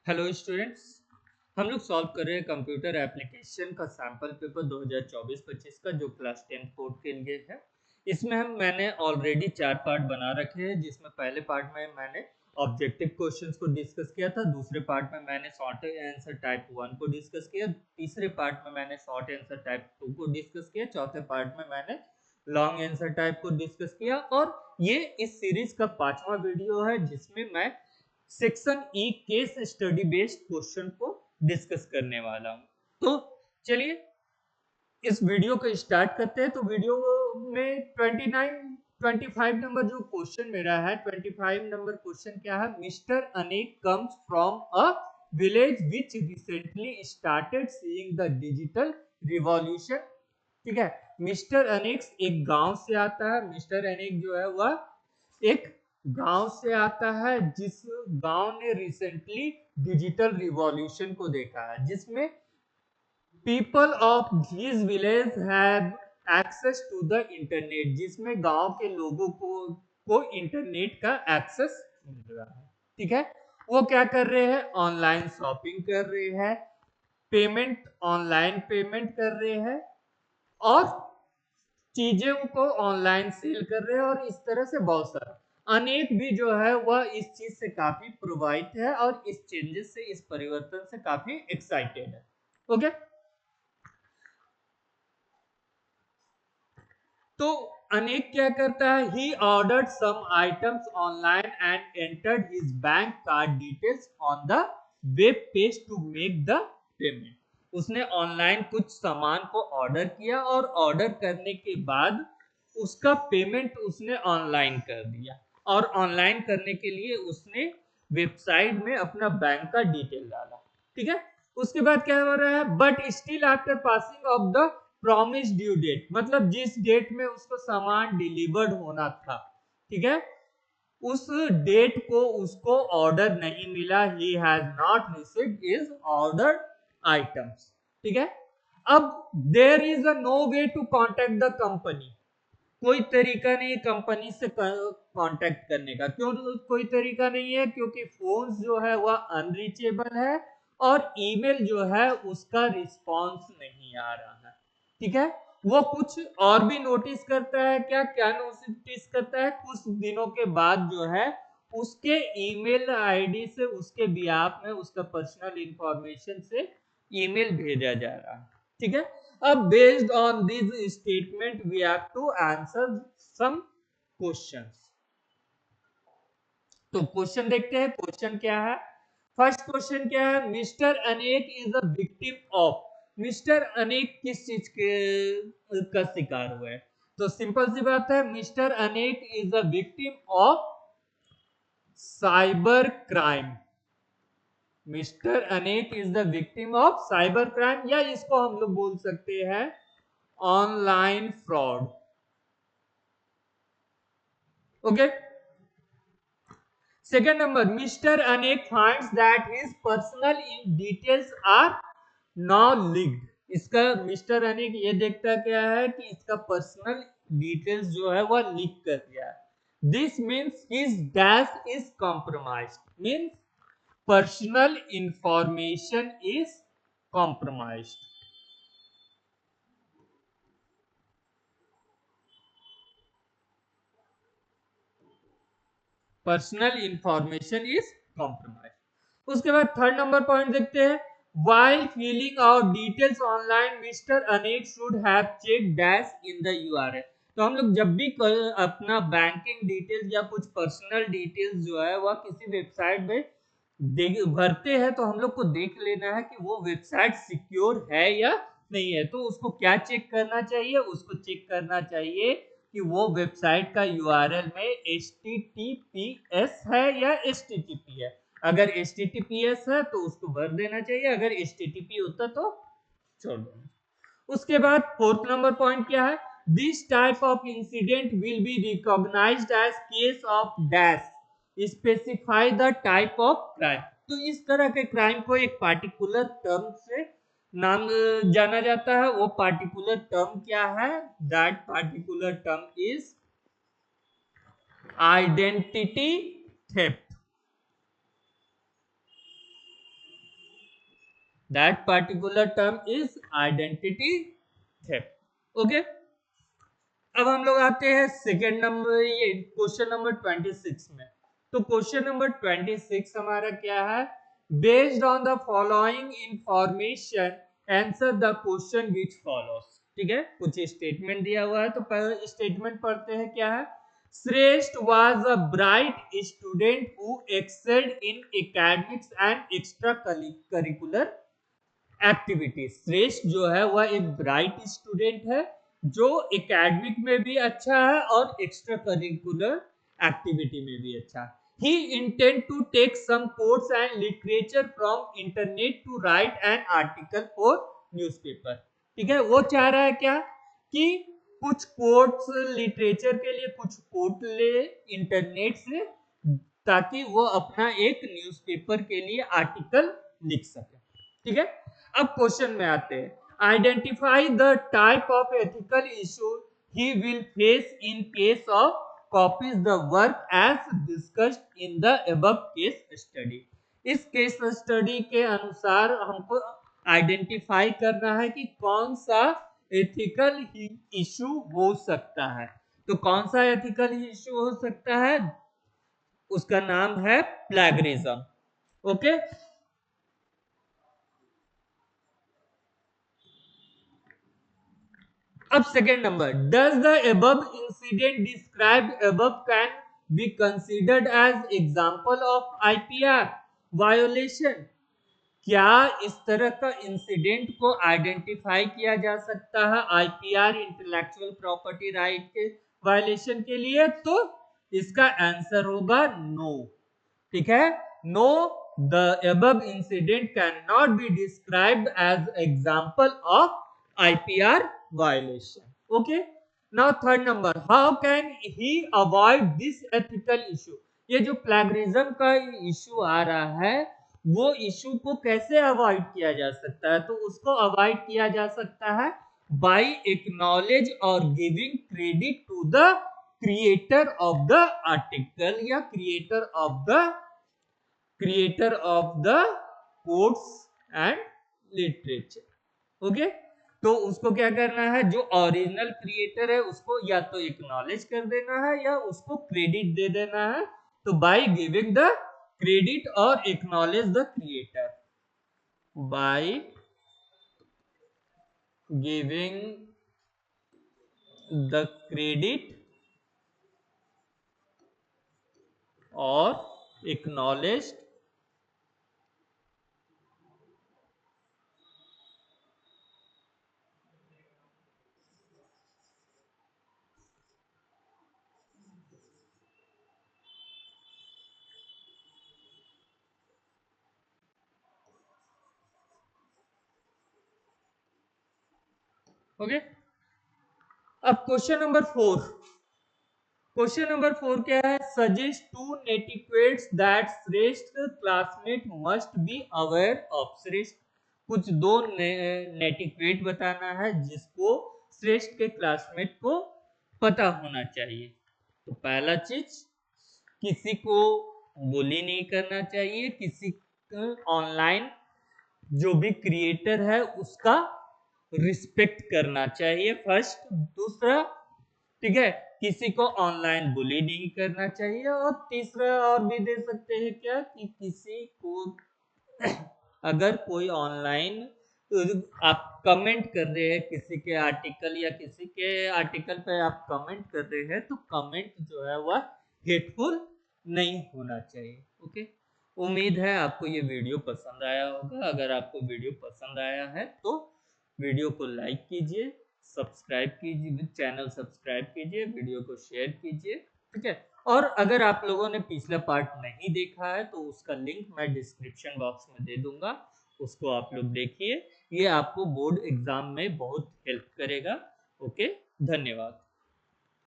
Hello students. हम लोग solve कर रहे हैं कंप्यूटर एप्लीकेशन का सैम्पल पेपर 2024-25 का जो क्लास 10 बोर्ड के लिए है। इसमें मैंने ऑलरेडी 4 पार्ट बना रखे हैं, जिसमें पहले पार्ट में मैंने ऑब्जेक्टिव क्वेश्चंस को डिस्कस किया था, दूसरे पार्ट में मैंने शॉर्ट आंसर टाइप 1 को डिस्कस किया, तीसरे पार्ट में मैंने शॉर्ट आंसर टाइप 2 को डिस्कस किया, चौथे पार्ट में मैंने लॉन्ग आंसर टाइप को डिस्कस किया। और ये इस सीरीज का 5वां वीडियो है, जिसमें मैं section E case study based question को डिस्कस करने वाला हूं। तो चलिए इस वीडियो को स्टार्ट करते हैं। तो वीडियो में 25 नंबर जो क्वेश्चन मेरा है, 25 नंबर क्वेश्चन क्या है? मिस्टर अनेक comes from a village which recently started seeing the digital revolution. ठीक है, मिस्टर अनेक एक गांव से आता है। मिस्टर अनेक जो है वह एक गांव से आता है, जिस गांव ने रिसेंटली डिजिटल रिवॉल्यूशन को देखा है, जिसमें people of this village have access to the internet, जिसमें गांव के लोगों को इंटरनेट का एक्सेस मिल रहा है। ठीक है, वो क्या कर रहे हैं? ऑनलाइन शॉपिंग कर रहे हैं, पेमेंट ऑनलाइन पेमेंट कर रहे हैं, और चीजों को ऑनलाइन सेल कर रहे हैं, और इस तरह से बहुत सारा अनेक भी जो है वह इस चीज से काफी प्रभावित है और इस चेंजेस से, इस परिवर्तन से काफी एक्साइटेड है। ओके, तो अनेक क्या करता है? He ordered some items online and entered his bank card details on the web page to make the payment. उसने ऑनलाइन कुछ सामान को ऑर्डर किया, और ऑर्डर करने के बाद उसका पेमेंट उसने ऑनलाइन कर दिया, और ऑनलाइन करने के लिए उसने वेबसाइट में अपना बैंक का डिटेल डाला। ठीक है, उसके बाद क्या हो रहा है? But still after passing of the promise due date, मतलब जिस डेट में उसको सामान डिलीवर्ड होना था, ठीक है, उस डेट को उसको ऑर्डर नहीं मिला। He has not received his order items. ठीक है, अब there is a no way to contact the company. कोई तरीका नहीं कंपनी से कांटेक्ट करने का। क्यों कोई तरीका नहीं है? क्योंकि फोन जो है वह अनरीचेबल है, और ईमेल जो है उसका रिस्पांस नहीं आ रहा है। ठीक है, वो कुछ और भी नोटिस करता है। क्या क्या नोटिस करता है? कुछ दिनों के बाद जो है उसके ईमेल आईडी से, उसके बिहाफ में, उसका पर्सनल इंफॉर्मेशन से ईमेल भेजा जा रहा है। ठीक है, अब based on this statement we have to answer some questions. तो क्वेश्चन देखते हैं, क्वेश्चन क्या है। फर्स्ट क्वेश्चन क्या है? Mister Anek is a victim of. Mister अनेक किस चीज के का शिकार हुआ है? तो सिंपल सी बात है, mister Anek is a victim of cyber crime. Mister Anek is the victim of cyber crime, या इसको हम लोग बोल सकते हैं online fraud. Okay, second number, mister Anek finds that his personal details are now leaked. इसका मिस्टर अनेक ये देखता क्या है कि इसका पर्सनल डिटेल्स जो है वह लीक कर दिया है। This means his dash is compromised, means personal information is compromised. Personal information is compromise. उसके बाद थर्ड नंबर पॉइंट देखते हैं। while filling out details online Mr. अनेक should have checked dash in the URL। तो हम लोग जब भी अपना बैंकिंग डिटेल्स या कुछ पर्सनल डिटेल्स जो है वह किसी वेबसाइट में भरते हैं, तो हम लोग को देख लेना है कि वो वेबसाइट सिक्योर है या नहीं है। तो उसको क्या चेक करना चाहिए? उसको चेक करना चाहिए कि वो वेबसाइट का यूआरएल में HTTPS है या HTTP है। अगर HTTPS है तो उसको भर देना चाहिए, अगर HTTP होता तो छोड़ देना। उसके बाद फोर्थ नंबर पॉइंट क्या है? This type of incident will be recognised as case of dash, specify the type of crime. तो इस तरह के क्राइम को एक पार्टिकुलर टर्म से नाम जाना जाता है। वो पार्टिकुलर टर्म क्या है? That particular term is identity theft. That particular term is identity theft. Okay, अब हम लोग आते हैं सेकेंड नंबर, ये क्वेश्चन नंबर 26 में। तो क्वेश्चन नंबर 26 हमारा क्या है, based on the following information answer the question which follows. ठीक है, कुछ स्टेटमेंट दिया हुआ है, तो पहले स्टेटमेंट पढ़ते हैं क्या है। श्रेष्ठ was a bright student who excelled in academics and extra curricular activities. श्रेष्ठ जो है वह एक ब्राइट स्टूडेंट है जो एकेडमिक में भी अच्छा है और एक्स्ट्रा करिकुलर एक्टिविटी में भी अच्छा है। He intend to take some quotes and literature from internet to write an article for newspaper। ठीक है, वो चाह रहा है क्या कि कुछ कोट्स लिटरेचर के लिए कुछ कोट ले इंटरनेट से, ताकि वो अपना एक न्यूज़पेपर के लिए आर्टिकल लिख सके। ठीक है, अब क्वेश्चन में आते हैं। Identify the type of ethical issue he will face in case of copies the work as discussed in the above case study. इस केस स्टडी के अनुसार हमको आइडेंटिफाई करना है कि कौन सा एथिकल इशू हो सकता है। तो कौन सा एथिकल इशू हो सकता है, उसका नाम है प्लैगरिज्म। ओके, अब second number, does the above incident described above can be considered as example of IPR violation. क्या इस तरह का इंसिडेंट को आइडेंटिफाई किया जा सकता है आईपीआर इंटेलेक्चुअल प्रॉपर्टी राइट के वायलेशन के लिए? तो इसका आंसर होगा नो। ठीक है, no, the above incident can not be described as example of IPR violation. Okay. Now third number, how can he avoid this ethical issue? ये जो प्लैगरिज्म का इशू आ रहा है, वो इशू को कैसे अवॉइड किया जा सकता है? तो उसको अवॉइड किया जा सकता है by acknowledge और giving credit to the creator of the article या creator of the quotes and literature। Okay, तो उसको क्या करना है, जो ओरिजिनल क्रिएटर है उसको या तो एक्नॉलेज कर देना है या उसको क्रेडिट दे देना है। तो बाय गिविंग द क्रेडिट और acknowledge the creator, by giving the credit और एक्नॉलेज ओके। अब क्वेश्चन नंबर 4, क्या है, सजेस्ट टू नेटिक्वेट्स दैट श्रेष्ठ classmate must be aware of. श्रेष्ठ कुछ दो नेटिक्वेट बताना है जिसको श्रेष्ठ के क्लासमेट को पता होना चाहिए। तो पहला चीज, किसी को बुली नहीं करना चाहिए, किसी ऑनलाइन जो भी क्रिएटर है उसका रिस्पेक्ट करना चाहिए फर्स्ट। दूसरा, ठीक है, किसी को ऑनलाइन बुली नहीं करना चाहिए। और तीसरा और भी दे सकते हैं क्या, कि किसी को अगर कोई ऑनलाइन आप कमेंट कर रहे हैं किसी के आर्टिकल या किसी के आर्टिकल पे आप कमेंट कर रहे हैं, तो कमेंट जो है वह हेटफुल नहीं होना चाहिए। ओके, उम्मीद है आपको ये वीडियो पसंद आया होगा। अगर आपको वीडियो पसंद आया है तो वीडियो को लाइक कीजिए, सब्सक्राइब कीजिए, चैनल सब्सक्राइब कीजिए, वीडियो को शेयर कीजिए। ठीक है, और अगर आप लोगों ने पिछला पार्ट नहीं देखा है तो उसका लिंक मैं डिस्क्रिप्शन बॉक्स में दे दूंगा, उसको आप लोग देखिए। ये आपको बोर्ड एग्जाम में बहुत हेल्प करेगा। ओके, धन्यवाद।